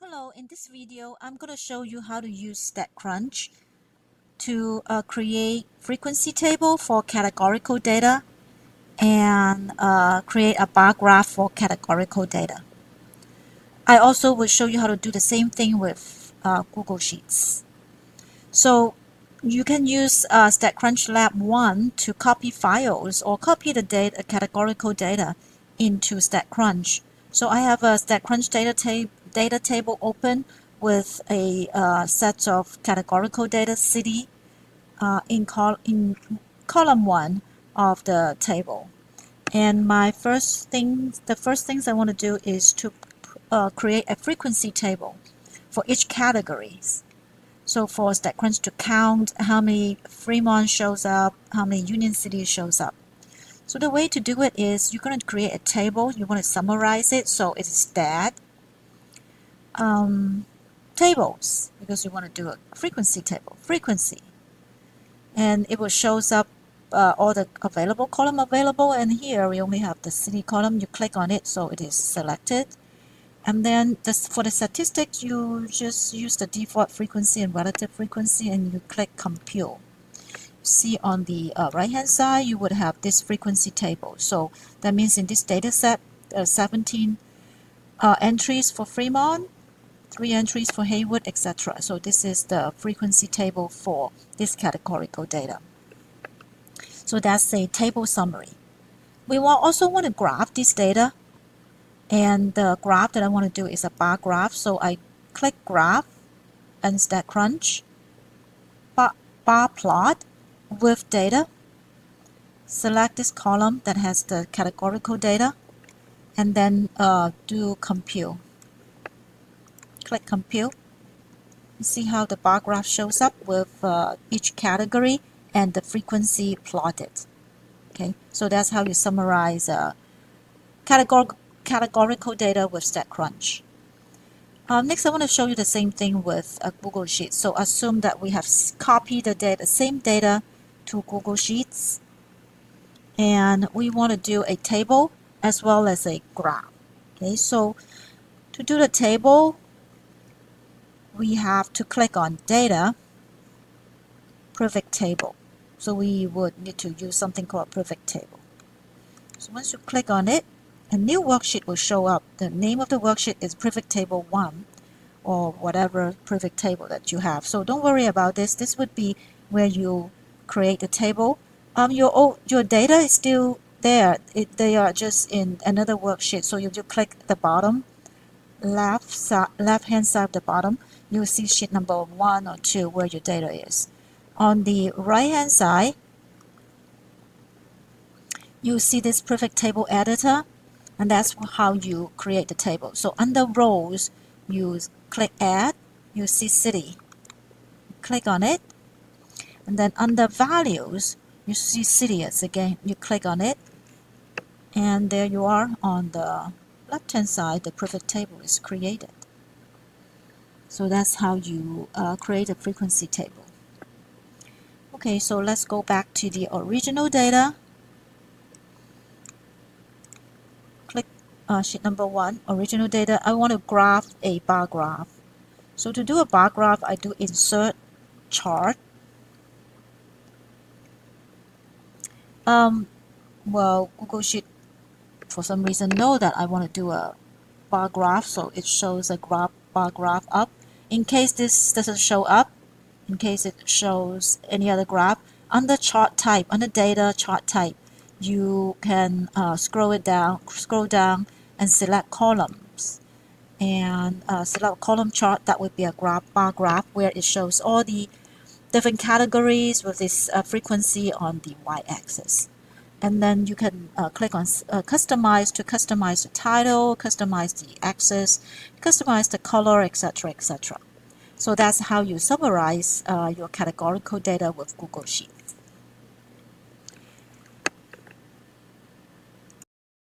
Hello, in this video, I'm going to show you how to use Statcrunch to create frequency table for categorical data and create a bar graph for categorical data. I also will show you how to do the same thing with Google Sheets. So you can use Statcrunch Lab 1 to copy files or copy the categorical data into Statcrunch. So I have a Statcrunch data table open with a set of categorical data city in column 1 of the table. And the first things I want to do is to create a frequency table for each categories. So for Statcrunch to count how many Fremont shows up, how many Union City shows up. So the way to do it is you're going to create a table. You want to summarize it. So it's stat tables because you want to do a frequency table. Frequency. And it will shows up all the available column available. And here we only have the city column. You click on it so it is selected. And then for the statistics, you just use the default frequency and relative frequency and you click compute. See on the right hand side, you would have this frequency table. So that means in this data set, 17 entries for Fremont, 3 entries for Haywood, etc. So this is the frequency table for this categorical data. So that's a table summary. We also want to graph this data. And the graph that I want to do is a bar graph. So I click graph and Statcrunch, bar plot with data. Select this column that has the categorical data and then do compute. Click compute. You see how the bar graph shows up with each category and the frequency plotted. Okay, so that's how you summarize categorical data with Statcrunch. Next, I want to show you the same thing with Google Sheets. So assume that we have copied the same data to Google Sheets, and we want to do a table as well as a graph. Okay, so to do the table, we have to click on Data, Perfect Table. So we would need to use something called Perfect Table. So once you click on it, a new worksheet will show up. The name of the worksheet is Perfect Table 1 or whatever perfect table that you have. So don't worry about this. This would be where you create the table. Your data is still there. They are just in another worksheet. So you click the bottom, left hand side of the bottom, you'll see sheet number 1 or 2 where your data is. On the right hand side, you see this perfect table editor. And that's how you create the table. So under rows, you click add, you see city. Click on it. And then under values, you see city again. You click on it. And there you are on the left-hand side, the perfect table is created. So that's how you create a frequency table. Okay, so let's go back to the original data. Sheet number 1, original data. I want to graph a bar graph. So to do a bar graph, I do insert chart. Well, Google Sheet for some reason know that I want to do a bar graph, so it shows a bar graph up. In case this doesn't show up, in case it shows any other graph, under chart type, under data chart type, you can scroll down and select columns and select column chart. That would be a bar graph where it shows all the different categories with this frequency on the y-axis. And then you can click on customize to customize the title, customize the axis, customize the color, etc., etc. So that's how you summarize your categorical data with Google Sheets.